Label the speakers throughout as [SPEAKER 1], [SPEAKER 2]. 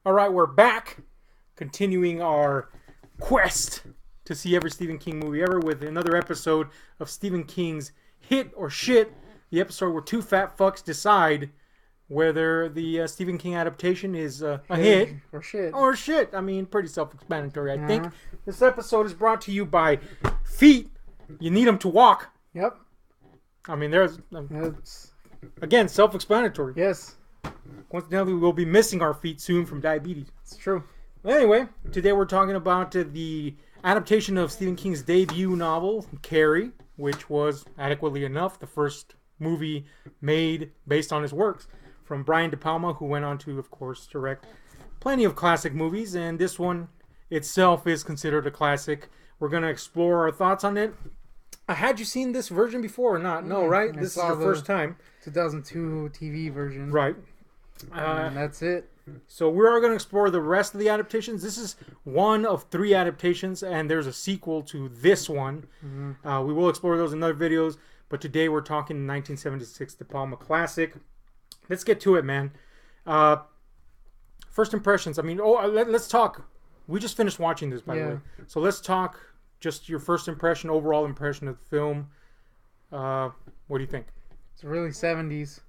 [SPEAKER 1] All right, we're back, continuing our quest to see every Stephen King movie ever with another episode of Stephen King's Hit or Shit, the episode where two fat fucks decide whether the Stephen King adaptation is a hit
[SPEAKER 2] or shit.
[SPEAKER 1] Or shit. I mean, pretty self-explanatory, I think. This episode is brought to you by Feet. You need them to walk.
[SPEAKER 2] Yep.
[SPEAKER 1] I mean, again, self-explanatory.
[SPEAKER 2] Yes.
[SPEAKER 1] Coincidentally, we'll be missing our feet soon from diabetes.
[SPEAKER 2] It's true.
[SPEAKER 1] Anyway, today we're talking about the adaptation of Stephen King's debut novel, Carrie, which was, adequately enough, the first movie made based on his works, from Brian De Palma, who went on to, of course, direct plenty of classic movies, and this one itself is considered a classic. We're going to explore our thoughts on it. Had you seen this version before or not? No, right? This is your first time.
[SPEAKER 2] 2002 TV version.
[SPEAKER 1] Right.
[SPEAKER 2] And that's it.
[SPEAKER 1] So we are going to explore the rest of the adaptations. This is one of 3 adaptations, and there's a sequel to this one. Mm-hmm. We will explore those in other videos, but today we're talking 1976 De Palma classic. Let's get to it, man. First impressions. I mean, let's talk. We just finished watching this, by the way. So let's talk just your first impression, overall impression of the film. What do you think?
[SPEAKER 2] It's really 70s.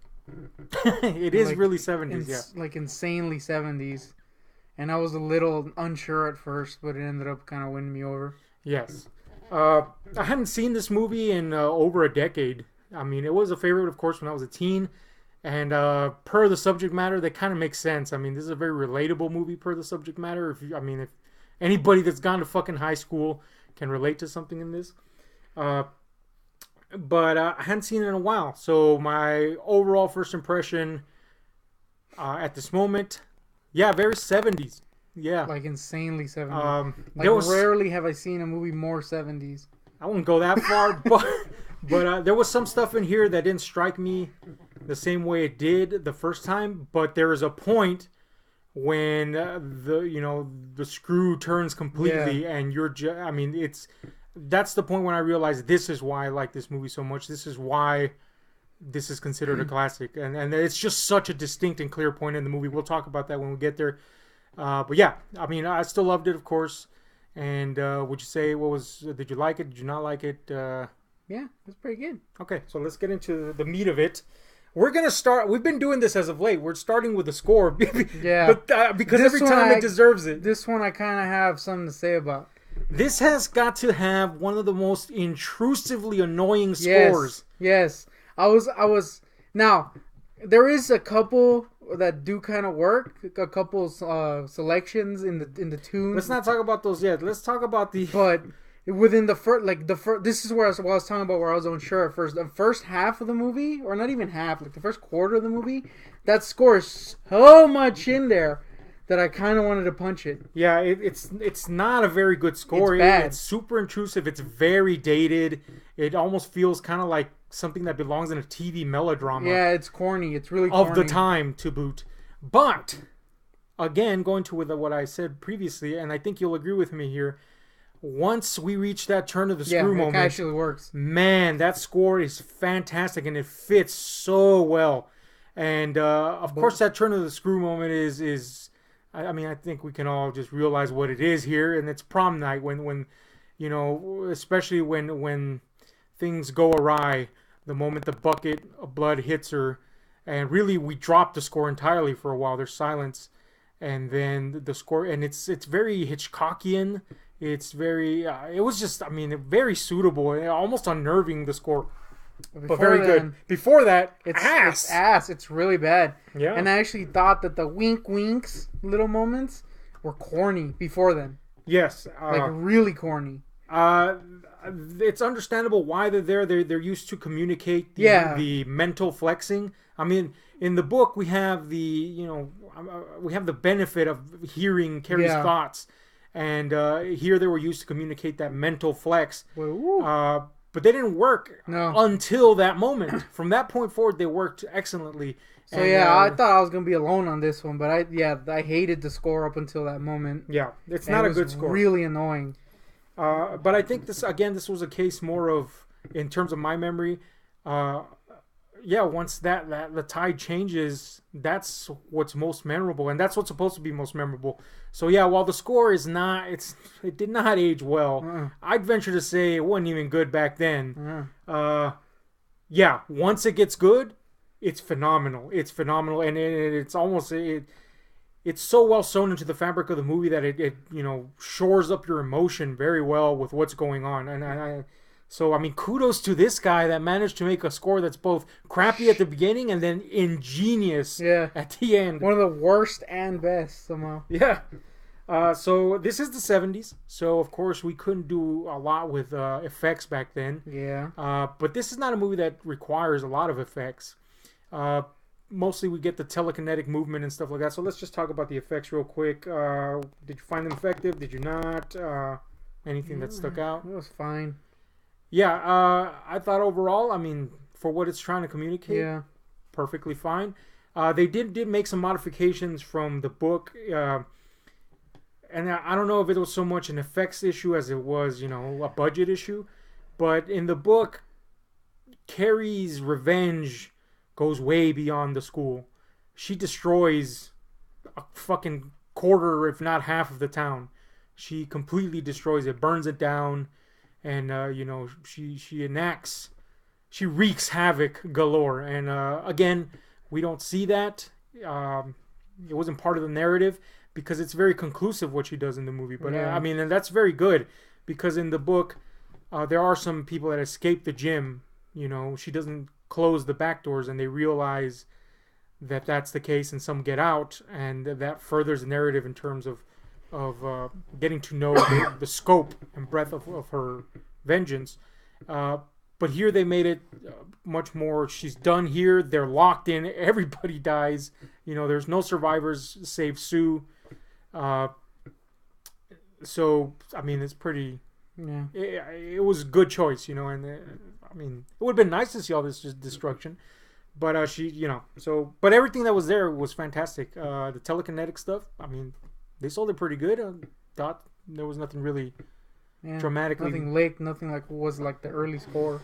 [SPEAKER 1] It is really 70s, yeah.
[SPEAKER 2] Like insanely 70s. And I was a little unsure at first, but it ended up kind of winning me over.
[SPEAKER 1] Yes. I hadn't seen this movie in over a decade. I mean, it was a favorite, of course, when I was a teen. And per the subject matter, that kind of makes sense. I mean, this is a very relatable movie per the subject matter. If anybody that's gone to fucking high school can relate to something in this. But I hadn't seen it in a while. So my overall first impression at this moment, very 70s. Yeah.
[SPEAKER 2] Like insanely 70s. Rarely have I seen a movie more 70s.
[SPEAKER 1] I wouldn't go that far, but there was some stuff in here that didn't strike me the same way it did the first time. But there is a point when the screw turns completely, and that's the point when I realized this is why I like this movie so much. This is why this is considered a classic. And it's just such a distinct and clear point in the movie. We'll talk about that when we get there. But yeah, I mean, I still loved it, of course. And would you say, did you like it? Did you not like it?
[SPEAKER 2] Yeah, it was pretty good.
[SPEAKER 1] Okay, so let's get into the meat of it. We're going to start, we've been doing this as of late. We're starting with the score.
[SPEAKER 2] Yeah.
[SPEAKER 1] But, because every time it deserves it.
[SPEAKER 2] This one I kind of have something to say about.
[SPEAKER 1] This has got to have one of the most intrusively annoying scores.
[SPEAKER 2] Yes. I was. Now, there is a couple that do kind of work. A couple selections in the tunes.
[SPEAKER 1] Let's not talk about those yet. Let's talk about the.
[SPEAKER 2] But within the first, this is where I was talking about where I was unsure at first. The first half of the movie, or not even half, like the first quarter of the movie, that score is so much in there that I kind of wanted to punch it.
[SPEAKER 1] Yeah, it's not a very good score.
[SPEAKER 2] It's bad.
[SPEAKER 1] It's super intrusive. It's very dated. It almost feels kind of like something that belongs in a TV melodrama.
[SPEAKER 2] Yeah, it's corny. It's really corny.
[SPEAKER 1] Of the time, to boot. But, again, going to what I said previously, and I think you'll agree with me here, once we reach that turn of the screw moment,
[SPEAKER 2] it actually works.
[SPEAKER 1] Man, that score is fantastic, and it fits so well. And, of course, that turn of the screw moment is I think we can all just realize what it is here, and it's prom night when especially when things go awry, the moment the bucket of blood hits her, and really we drop the score entirely for a while. There's silence, and then the score, and it's very Hitchcockian. It's very, it was just, very suitable, almost unnerving, the score. But very good. Before that,
[SPEAKER 2] it's ass. It's really bad.
[SPEAKER 1] Yeah.
[SPEAKER 2] And I actually thought that the wink winks little moments were corny before then.
[SPEAKER 1] Yes.
[SPEAKER 2] Really corny.
[SPEAKER 1] It's understandable why they're there. They're used to communicate the mental flexing. I mean, in the book we have the benefit of hearing Carrie's thoughts, and here they were used to communicate that mental flex. But they didn't work until that moment. From that point forward, they worked excellently.
[SPEAKER 2] So I thought I was gonna be alone on this one, but I hated the score up until that moment.
[SPEAKER 1] Yeah, it's not a good score.
[SPEAKER 2] Really annoying.
[SPEAKER 1] But I think this was a case more of, in terms of my memory, yeah, once that the tide changes, that's what's most memorable, and that's what's supposed to be most memorable. So yeah, while the score is not, it did not age well. I'd venture to say it wasn't even good back then. Yeah, once it gets good, it's phenomenal. It's phenomenal, and it's almost it's so well sewn into the fabric of the movie that it shores up your emotion very well with what's going on. And so I mean, kudos to this guy that managed to make a score that's both crappy at the beginning and then ingenious at the end.
[SPEAKER 2] One of the worst and best somehow.
[SPEAKER 1] Yeah. So this is the 70s, so of course we couldn't do a lot with effects back then.
[SPEAKER 2] Yeah.
[SPEAKER 1] But this is not a movie that requires a lot of effects. Mostly we get the telekinetic movement and stuff like that. So let's just talk about the effects real quick. Did you find them effective? Did you not? Anything that stuck out?
[SPEAKER 2] It was fine.
[SPEAKER 1] Yeah, I thought overall, I mean, for what it's trying to communicate, perfectly fine. They did make some modifications from the book, and I don't know if it was so much an effects issue as it was, a budget issue. But in the book, Carrie's revenge goes way beyond the school. She destroys a fucking quarter, if not half, of the town. She completely destroys it, burns it down, and she wreaks havoc galore. And again, we don't see that. It wasn't part of the narrative because it's very conclusive what she does in the movie. But I mean, and that's very good because in the book, there are some people that escape the gym. She doesn't close the back doors, and they realize that that's the case, and some get out, and that furthers the narrative in terms of getting to know the scope and breadth of her vengeance. But here they made it much more. She's done here. They're locked in. Everybody dies. There's no survivors save Sue. So I mean, it's pretty.
[SPEAKER 2] Yeah.
[SPEAKER 1] It was a good choice, and I mean, it would have been nice to see all this destruction, but but everything that was there was fantastic. The telekinetic stuff, I mean, they sold it pretty good. Thought there was nothing really dramatically,
[SPEAKER 2] nothing like was like the early score.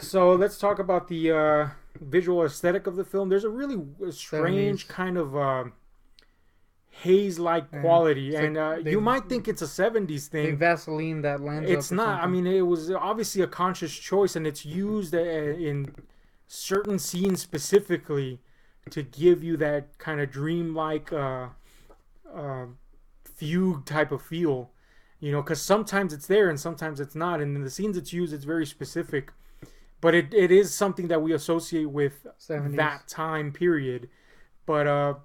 [SPEAKER 1] So let's talk about the visual aesthetic of the film. There's a really strange 70s. Kind of haze-like quality, and you might think it's a 70s thing.
[SPEAKER 2] They Vaseline that lens.
[SPEAKER 1] It's not. I mean, it was obviously a conscious choice, and it's used in certain scenes specifically to give you that kind of dreamlike fugue type of feel. Because sometimes it's there and sometimes it's not, and in the scenes it's used, it's very specific. But it is something that we associate with
[SPEAKER 2] 70s.
[SPEAKER 1] That time period. But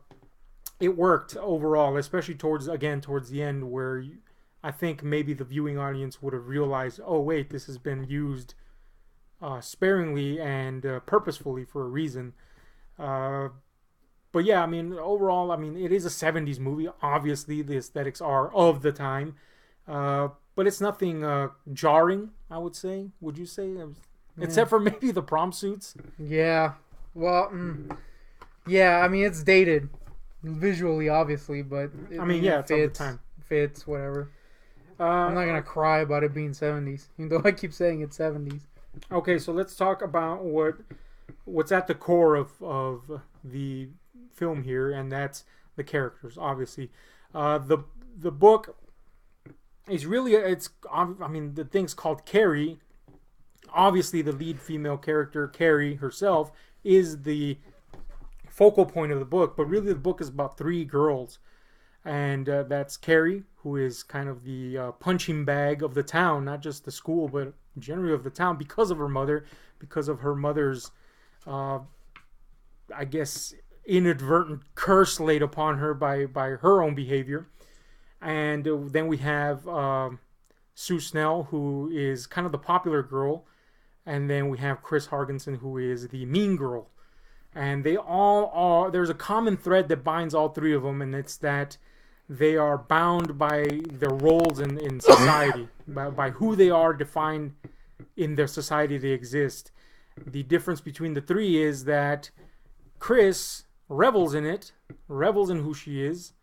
[SPEAKER 1] it worked overall, especially towards the end, where I think maybe the viewing audience would have realized, oh wait, this has been used sparingly and purposefully for a reason. But yeah, I mean, overall, I mean, it is a 70s movie. Obviously, the aesthetics are of the time, but it's nothing jarring, I would say. Would you say? Except for maybe the prom suits.
[SPEAKER 2] Yeah. Well, yeah. I mean, it's dated. Visually, obviously, but
[SPEAKER 1] it's of the time.
[SPEAKER 2] Fits, whatever. I'm not gonna cry about it being 70s, even though I keep saying it's 70s.
[SPEAKER 1] Okay, so let's talk about what's at the core of the film here, and that's the characters. Obviously, the book is really the thing's called Carrie. Obviously, the lead female character, Carrie herself, is the focal point of the book, but really the book is about three girls, and that's Carrie, who is kind of the punching bag of the town, not just the school, but generally of the town, because of her mother's I guess inadvertent curse laid upon her by her own behavior. And then we have Sue Snell, who is kind of the popular girl, and then we have Chris Hargensen, who is the mean girl. And they all are, there's a common thread that binds all three of them, and it's that they are bound by their roles in society, by who they are defined in their society they exist. The difference between the three is that Chris revels in it, revels in who she is.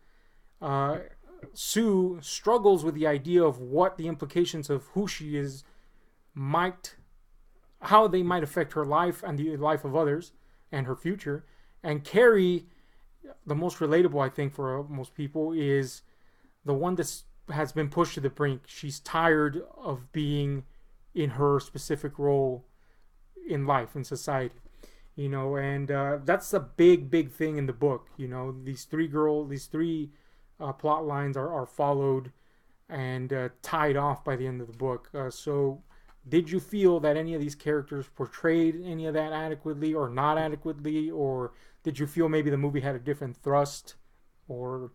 [SPEAKER 1] Sue struggles with the idea of what the implications of who she is might how they might affect her life and the life of others and her future. And Carrie, the most relatable, I think, for most people, is the one that has been pushed to the brink. She's tired of being in her specific role in life, in society. And that's a big thing in the book. These three plot lines are followed and tied off by the end of the book. So did you feel that any of these characters portrayed any of that adequately or not adequately? Or did you feel maybe the movie had a different thrust or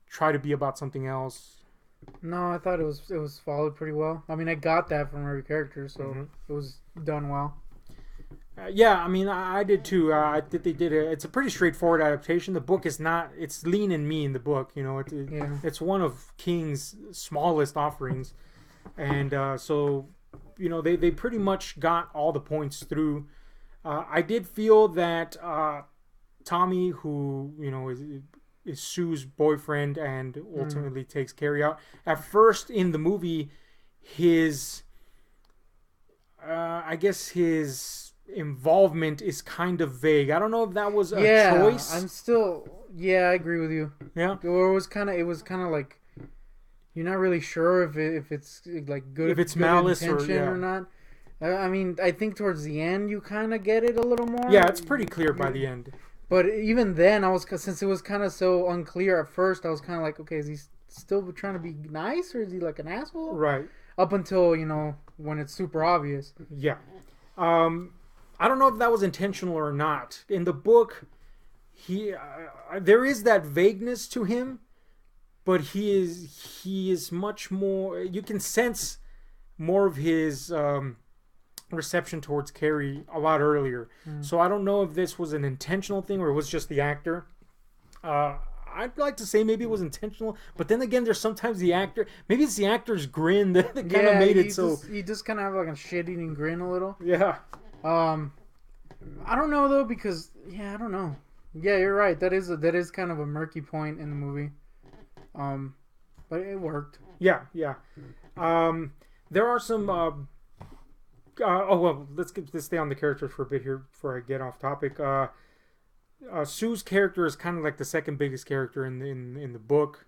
[SPEAKER 1] try to be about something else?
[SPEAKER 2] No, I thought it was followed pretty well. I mean, I got that from every character, so it was done well.
[SPEAKER 1] Yeah, I mean, I did too. I think they did it's a pretty straightforward adaptation. The book is not. It's lean and mean. The book, it's one of King's smallest offerings, and so they pretty much got all the points through. I did feel that Tommy, who is Sue's boyfriend and ultimately takes Carrie out. At first in the movie, his I guess his involvement is kind of vague. I don't know if that was a choice.
[SPEAKER 2] I agree with you.
[SPEAKER 1] Yeah.
[SPEAKER 2] Or it was kind of like you're not really sure if it's like good,
[SPEAKER 1] if it's
[SPEAKER 2] good
[SPEAKER 1] malice
[SPEAKER 2] or not. I mean, I think towards the end you kind of get it a little more.
[SPEAKER 1] Yeah, it's pretty clear by the end.
[SPEAKER 2] But even then, since it was kind of so unclear at first, I was kind of like, okay, is he still trying to be nice or is he like an asshole?
[SPEAKER 1] Right.
[SPEAKER 2] Up until when it's super obvious.
[SPEAKER 1] Yeah. I don't know if that was intentional or not. In the book, there is that vagueness to him, but he is much more. You can sense more of his reception towards Carrie a lot earlier. So I don't know if this was an intentional thing or it was just the actor. I'd like to say maybe it was intentional, but then again, there's sometimes maybe it's the actor's grin that kind of made it so.
[SPEAKER 2] He just kind of have like a shit-eating grin a little.
[SPEAKER 1] Yeah.
[SPEAKER 2] I don't know though because I don't know. Yeah, you're right. That is kind of a murky point in the movie. But it worked.
[SPEAKER 1] Yeah. There are some. Let's stay on the characters for a bit here before I get off topic. Sue's character is kind of like the second biggest character in the book.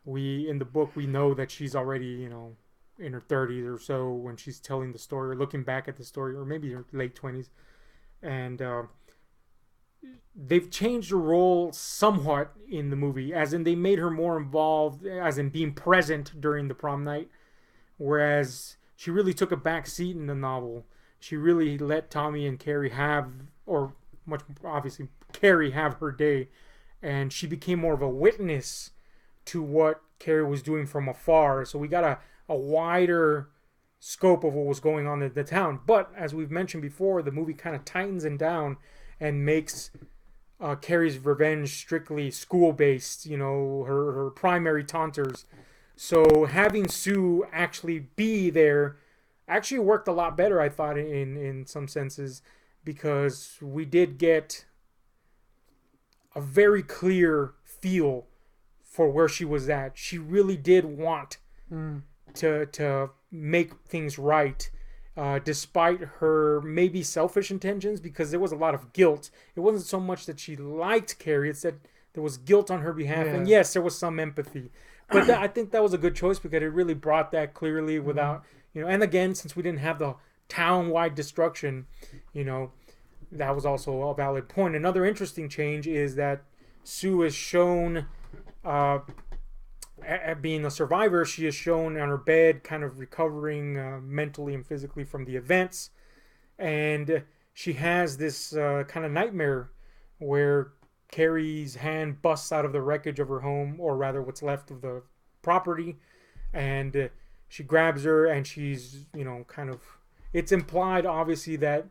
[SPEAKER 1] We know that she's already in her 30s or so when she's telling the story or looking back at the story, or maybe her late 20s, and they've changed her role somewhat in the movie, as in they made her more involved, as in being present during the prom night, whereas she really took a back seat in the novel. She really let Tommy and Carrie have, or much obviously Carrie have her day, and she became more of a witness to what Carrie was doing from afar. So we got a wider scope of what was going on in the town. But as we've mentioned before, the movie kind of tightens it down and makes Carrie's revenge strictly school-based, her primary taunters. So having Sue actually be there actually worked a lot better, I thought, in some senses, because we did get a very clear feel for where she was at. She really did want to make things right, despite her maybe selfish intentions, because there was a lot of guilt. It wasn't so much that she liked Carrie, it's that there was guilt on her behalf, and yes, there was some empathy. But I think that was a good choice because it really brought that clearly without, and again, since we didn't have the town-wide destruction, that was also a valid point. Another interesting change is that Sue is shown, being a survivor, she is shown on her bed, kind of recovering mentally and physically from the events. And she has this kind of nightmare where Carrie's hand busts out of the wreckage of her home, or rather what's left of the property, and she grabs her, and she's, kind of, it's implied obviously that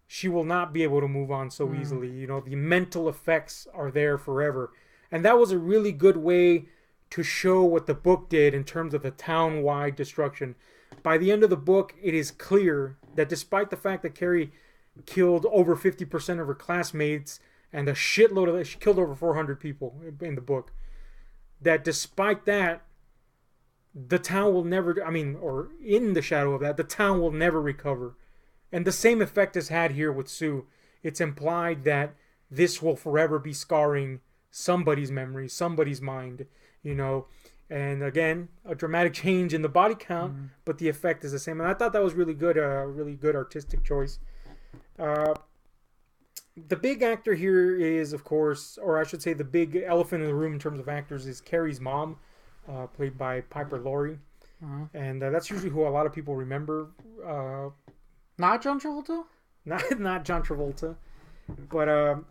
[SPEAKER 1] she will not be able to move on so easily. The mental effects are there forever. And that was a really good way to show what the book did in terms of the town-wide destruction. By the end of the book, it is clear that despite the fact that Carrie killed over 50% of her classmates and a shitload of, she killed over 400 people in the book, that despite that, the town will never, or in the shadow of that, the town will never recover. And the same effect is had here with Sue. It's implied that this will forever be scarring somebody's memory, somebody's mind, you know. And again, a dramatic change in the body count, but the effect is the same. And I thought that was really good, really good artistic choice. The big actor here is, of course, or I should say the big elephant in the room in terms of actors is Carrie's mom, played by Piper Laurie. And that's usually who a lot of people remember.
[SPEAKER 2] Not John Travolta?
[SPEAKER 1] Not John Travolta. But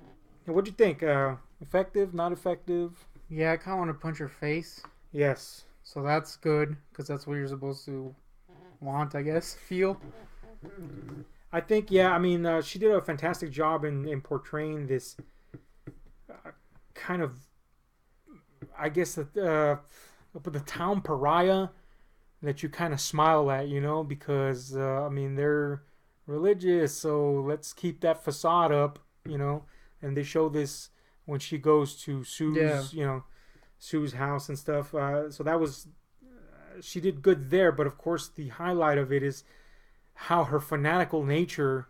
[SPEAKER 1] what'd you think? Effective, not effective?
[SPEAKER 2] Yeah, I kind of want to punch her face.
[SPEAKER 1] Yes.
[SPEAKER 2] So that's good, because that's what you're supposed to want, I guess, feel.
[SPEAKER 1] I think, yeah, I mean, she did a fantastic job in portraying this kind of, I guess, the town pariah that you kind of smile at, you know, because, I mean, they're religious, so let's keep that facade up, you know, and they show this when she goes to Sue's, you know, Sue's house and stuff. So that was, she did good there, but of course the highlight of it is how her fanatical nature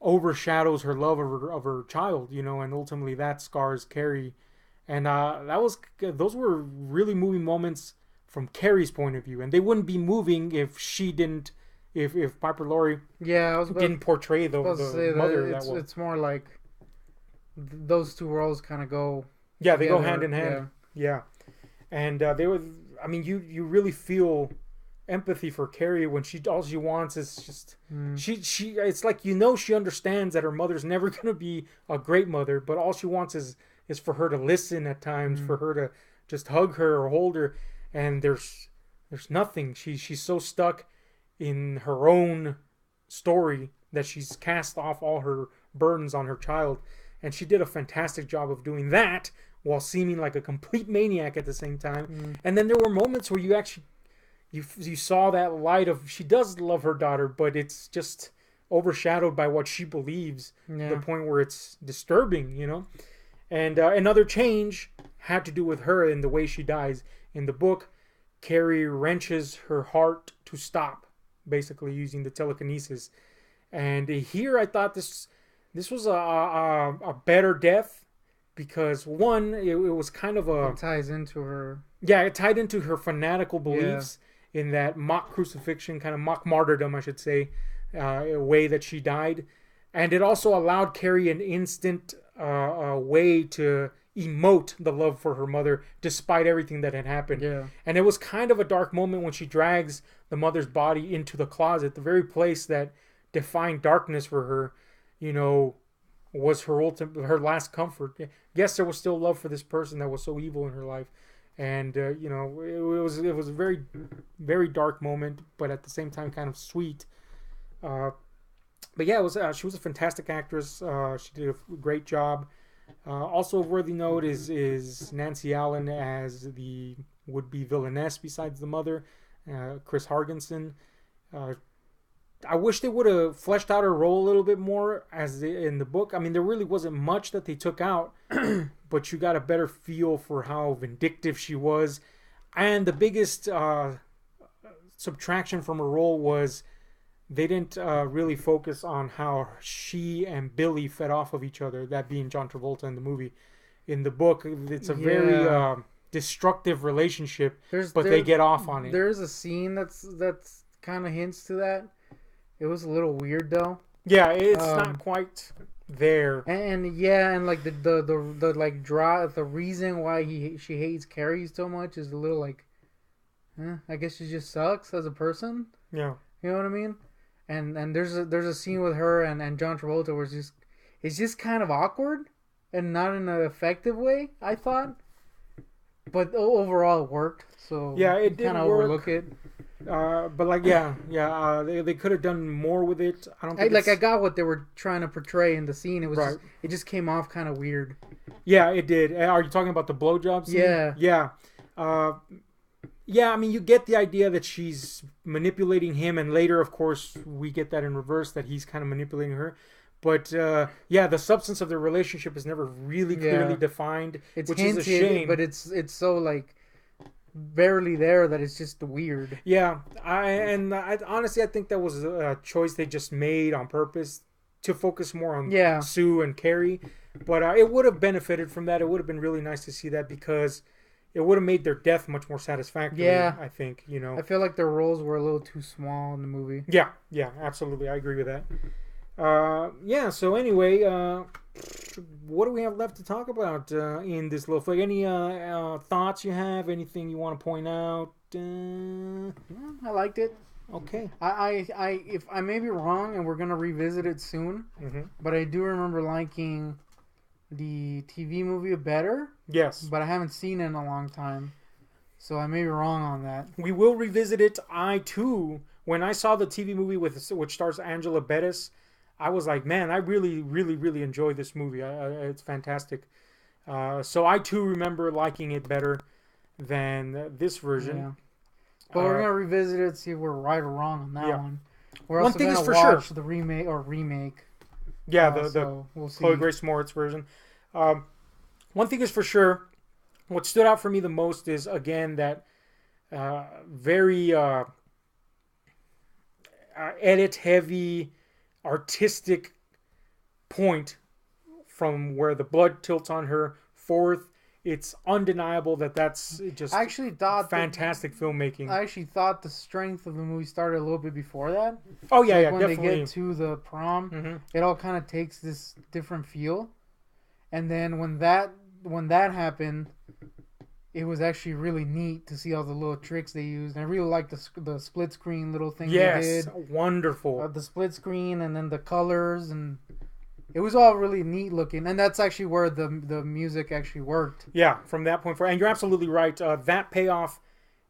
[SPEAKER 1] overshadows her love of her child, you know, and ultimately that scars Carrie. And those were really moving moments from Carrie's point of view, and they wouldn't be moving if she didn't, if Piper Laurie didn't portray the mother that well.
[SPEAKER 2] It's more like those two roles kind of go.
[SPEAKER 1] Yeah, they go hand in hand. Yeah. And they were. I mean, you really feel empathy for Carrie when all she wants is just she. It's like, you know, she understands that her mother's never gonna be a great mother, but all she wants is for her to listen at times, for her to just hug her or hold her, and there's nothing. She's so stuck in her own story that she's cast off all her burdens on her child, and she did a fantastic job of doing that while seeming like a complete maniac at the same time. And then there were moments where you actually you saw that light of, she does love her daughter, but it's just overshadowed by what she believes, to the point where it's disturbing, you know. And another change had to do with her and the way she dies. In the book, Carrie wrenches her heart to stop, basically using the telekinesis. And here I thought this was a better death, because one, it was kind of
[SPEAKER 2] it ties into her.
[SPEAKER 1] Yeah, it tied into her fanatical beliefs in that mock crucifixion, kind of mock martyrdom, I should say, way that she died. And it also allowed Carrie an instant way to emote the love for her mother despite everything that had happened.
[SPEAKER 2] Yeah.
[SPEAKER 1] And it was kind of a dark moment when she drags the mother's body into the closet, the very place that defined darkness for her, you know, was her last comfort. Yes, there was still love for this person that was so evil in her life, and you know, it was a very, very dark moment, but at the same time kind of sweet. But yeah, she was a fantastic actress. She did a great job. Also, a worthy note is Nancy Allen as the would-be villainess besides the mother, Chris Hargensen. I wish they would have fleshed out her role a little bit more in the book. I mean, there really wasn't much that they took out, but you got a better feel for how vindictive she was. And the biggest subtraction from her role was they didn't really focus on how she and Billy fed off of each other, that being John Travolta in the movie. In the book, it's a very destructive relationship, but they get off on it.
[SPEAKER 2] There's a scene that's kind of hints to that. It was a little weird though.
[SPEAKER 1] Yeah, it's not quite there.
[SPEAKER 2] And like the like the reason why she hates Carrie so much is a little like, I guess she just sucks as a person.
[SPEAKER 1] Yeah,
[SPEAKER 2] you know what I mean. And there's a scene with her and John Travolta where it's just kind of awkward and not in an effective way, I thought. But overall it worked. So
[SPEAKER 1] yeah, it did
[SPEAKER 2] kind of
[SPEAKER 1] work.
[SPEAKER 2] overlook it.
[SPEAKER 1] But like they could have done more with it. I don't think
[SPEAKER 2] I got what they were trying to portray in the scene. It was it just came off kind of weird.
[SPEAKER 1] Yeah, it did. Are you talking about the blowjob scene?
[SPEAKER 2] Yeah.
[SPEAKER 1] Yeah, I mean, you get the idea that she's manipulating him, and later, of course, we get that in reverse, that he's kind of manipulating her. But the substance of their relationship is never really clearly defined,
[SPEAKER 2] it's
[SPEAKER 1] which
[SPEAKER 2] hinted,
[SPEAKER 1] is a shame.
[SPEAKER 2] But it's so like barely there that it's just weird.
[SPEAKER 1] Yeah, I honestly I think that was a choice they just made on purpose to focus more on
[SPEAKER 2] Yeah.
[SPEAKER 1] Sue and Carrie, but it would have benefited from that. It would have been really nice to see that because it would have made their death much more satisfactory.
[SPEAKER 2] Yeah.
[SPEAKER 1] I think
[SPEAKER 2] I feel like their roles were a little too small in the movie.
[SPEAKER 1] Yeah, absolutely, I agree with that. Yeah. So anyway, what do we have left to talk about in this little flick? Any thoughts you have? Anything you want to point out?
[SPEAKER 2] I liked it.
[SPEAKER 1] Okay.
[SPEAKER 2] If I may be wrong, and we're gonna revisit it soon, but I do remember liking the TV movie better.
[SPEAKER 1] Yes.
[SPEAKER 2] But I haven't seen it in a long time, so I may be wrong on that.
[SPEAKER 1] We will revisit it. I too, when I saw the TV movie which stars Angela Bettis, I was like, man, I really, really, really enjoyed this movie. It's fantastic. So I too remember liking it better than this version.
[SPEAKER 2] Yeah. But we're gonna revisit it, see if we're right or wrong on that one. We're
[SPEAKER 1] One
[SPEAKER 2] also
[SPEAKER 1] thing
[SPEAKER 2] gonna
[SPEAKER 1] is for
[SPEAKER 2] watch
[SPEAKER 1] sure.
[SPEAKER 2] the remake.
[SPEAKER 1] Yeah,
[SPEAKER 2] so we'll see.
[SPEAKER 1] Chloe Grace Moritz version. One thing is for sure. What stood out for me the most is again that very edit heavy, artistic point from where the blood tilts on her forth. It's undeniable that's just
[SPEAKER 2] I actually thought
[SPEAKER 1] fantastic filmmaking.
[SPEAKER 2] I actually thought the strength of the movie started a little bit before that.
[SPEAKER 1] Oh yeah,
[SPEAKER 2] Like
[SPEAKER 1] yeah,
[SPEAKER 2] when
[SPEAKER 1] definitely.
[SPEAKER 2] they get to the prom, it all kind of takes this different feel. And then when that happened, it was actually really neat to see all the little tricks they used. And I really liked the split screen little thing they
[SPEAKER 1] Yes,
[SPEAKER 2] did.
[SPEAKER 1] wonderful.
[SPEAKER 2] The split screen and then the colors, and it was all really neat looking. And that's actually where the music actually worked.
[SPEAKER 1] Yeah, from that point forward. And you're absolutely right. That payoff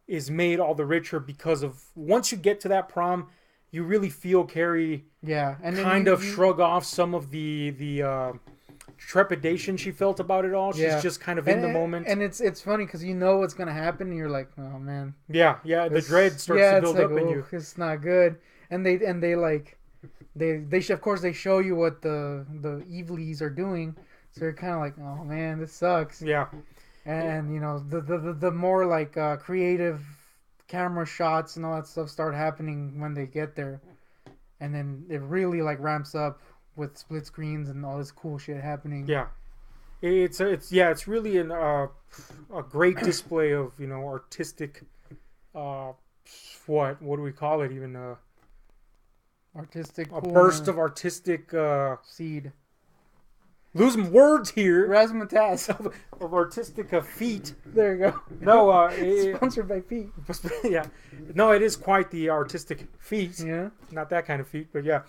[SPEAKER 1] is made all the richer because of once you get to that prom, you really feel Carrie
[SPEAKER 2] and
[SPEAKER 1] kind of shrug off some of the trepidation she felt about it all. She's just kind of in the moment.
[SPEAKER 2] And it's funny because you know what's going to happen. And you're like, oh, man.
[SPEAKER 1] Yeah, the dread starts to build up in you.
[SPEAKER 2] It's not good. And they like... of course they show you what the Evelies are doing, so you're kind of like, oh man, this sucks.
[SPEAKER 1] Yeah,
[SPEAKER 2] and you know the more like creative camera shots and all that stuff start happening when they get there, and then it really like ramps up with split screens and all this cool shit happening.
[SPEAKER 1] Yeah, it's really a great display of artistic what do we call it even
[SPEAKER 2] artistic
[SPEAKER 1] a burst of artistic
[SPEAKER 2] seed.
[SPEAKER 1] Losing words here.
[SPEAKER 2] Razzmatazz
[SPEAKER 1] of artistic feat.
[SPEAKER 2] There you go.
[SPEAKER 1] No,
[SPEAKER 2] sponsored by feet.
[SPEAKER 1] Yeah, no, it is quite the artistic feat.
[SPEAKER 2] Yeah,
[SPEAKER 1] not that kind of feat, but yeah.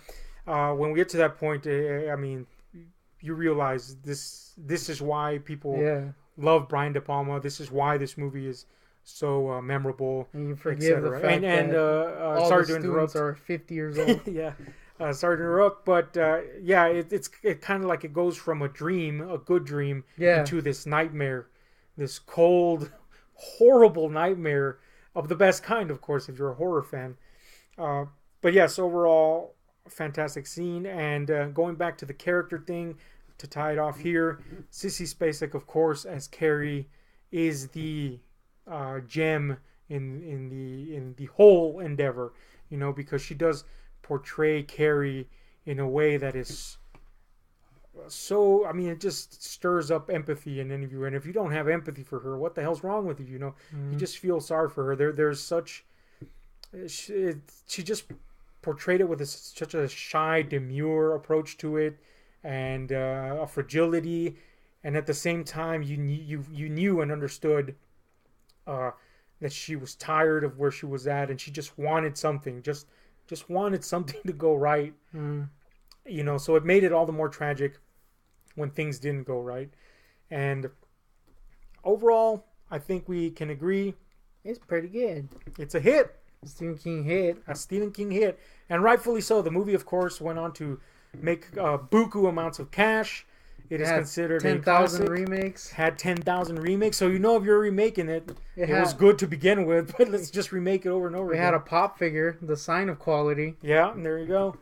[SPEAKER 1] When we get to that point, I mean, you realize this is why people love Brian De Palma. This is why this movie is so memorable.
[SPEAKER 2] And you forgive the fact that all
[SPEAKER 1] sorry
[SPEAKER 2] the
[SPEAKER 1] to interrupt.
[SPEAKER 2] students are 50 years old.
[SPEAKER 1] Yeah, sorry to interrupt, but it kind of like it goes from a good dream, into this nightmare, this cold, horrible nightmare of the best kind, of course, if you're a horror fan. But yes, overall, fantastic scene. And going back to the character thing, to tie it off here, Sissy Spacek, of course, as Carrie, is the gem in the whole endeavor, because she does portray Carrie in a way that is so, I mean, it just stirs up empathy in any of you. And if you don't have empathy for her, what the hell's wrong with you? You just feel sorry for her. There's such, she just portrayed it with such a shy, demure approach to it, and a fragility, and at the same time you knew and understood that she was tired of where she was at, and she just wanted something, just wanted something to go right. So it made it all the more tragic when things didn't go right. And overall, I think we can agree
[SPEAKER 2] it's pretty good.
[SPEAKER 1] It's a hit.
[SPEAKER 2] Stephen King hit.
[SPEAKER 1] A Stephen King hit. And rightfully so. The movie, of course, went on to make buku amounts of cash. It is considered
[SPEAKER 2] 10,000 remakes.
[SPEAKER 1] Had 10,000 remakes. So if you're remaking it, it was good to begin with. But let's just remake it over and over again.
[SPEAKER 2] We had a pop figure, the sign of quality.
[SPEAKER 1] Yeah, and there you go.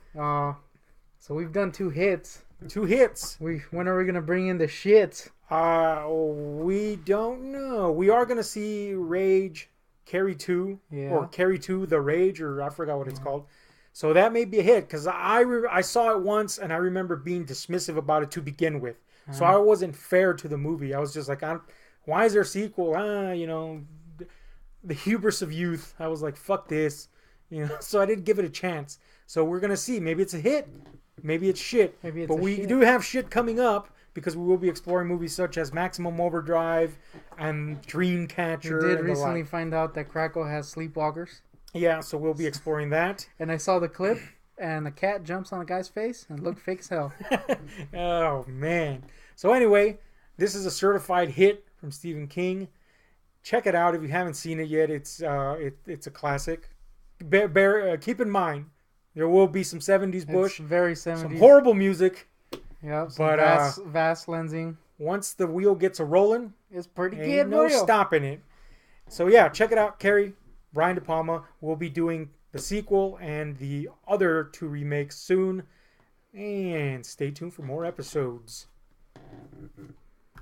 [SPEAKER 2] So we've done 2 hits.
[SPEAKER 1] 2 hits.
[SPEAKER 2] When are we going to bring in the shits?
[SPEAKER 1] We don't know. We are gonna see Rage, Carrie 2, or
[SPEAKER 2] Yeah.
[SPEAKER 1] Carrie 2 The Rage, or I forgot what it's called. So that may be a hit because I saw it once and I remember being dismissive about it to begin with. So
[SPEAKER 2] Uh,
[SPEAKER 1] I wasn't fair to the movie. I was just like, why is there a sequel? The hubris of youth. I was like, fuck this, So I didn't give it a chance. So we're gonna see. Maybe it's a hit. Maybe it's shit.
[SPEAKER 2] maybe it's
[SPEAKER 1] But
[SPEAKER 2] a
[SPEAKER 1] we
[SPEAKER 2] shit.
[SPEAKER 1] do have shit coming up because we will be exploring movies such as Maximum Overdrive and
[SPEAKER 2] We
[SPEAKER 1] Dreamcatcher
[SPEAKER 2] did
[SPEAKER 1] and the
[SPEAKER 2] recently
[SPEAKER 1] like.
[SPEAKER 2] find out that Krakow has sleepwalkers,
[SPEAKER 1] Yeah, so we'll be exploring that.
[SPEAKER 2] and I saw the clip, and the cat jumps on a guy's face and looked fake as hell.
[SPEAKER 1] Oh man. So anyway, this is a certified hit from Stephen King. Check it out if you haven't seen it yet. It's a classic. Keep in mind there will be some 70s
[SPEAKER 2] It's
[SPEAKER 1] Bush,
[SPEAKER 2] very
[SPEAKER 1] some
[SPEAKER 2] 70s.
[SPEAKER 1] horrible music,
[SPEAKER 2] Yep, some
[SPEAKER 1] but
[SPEAKER 2] vast lensing.
[SPEAKER 1] once the wheel gets a rolling,
[SPEAKER 2] It's pretty
[SPEAKER 1] ain't
[SPEAKER 2] good,
[SPEAKER 1] no
[SPEAKER 2] real.
[SPEAKER 1] stopping it. So yeah, check it out, Carrie. Brian De Palma will be doing the sequel and the other two remakes soon. And stay tuned for more episodes.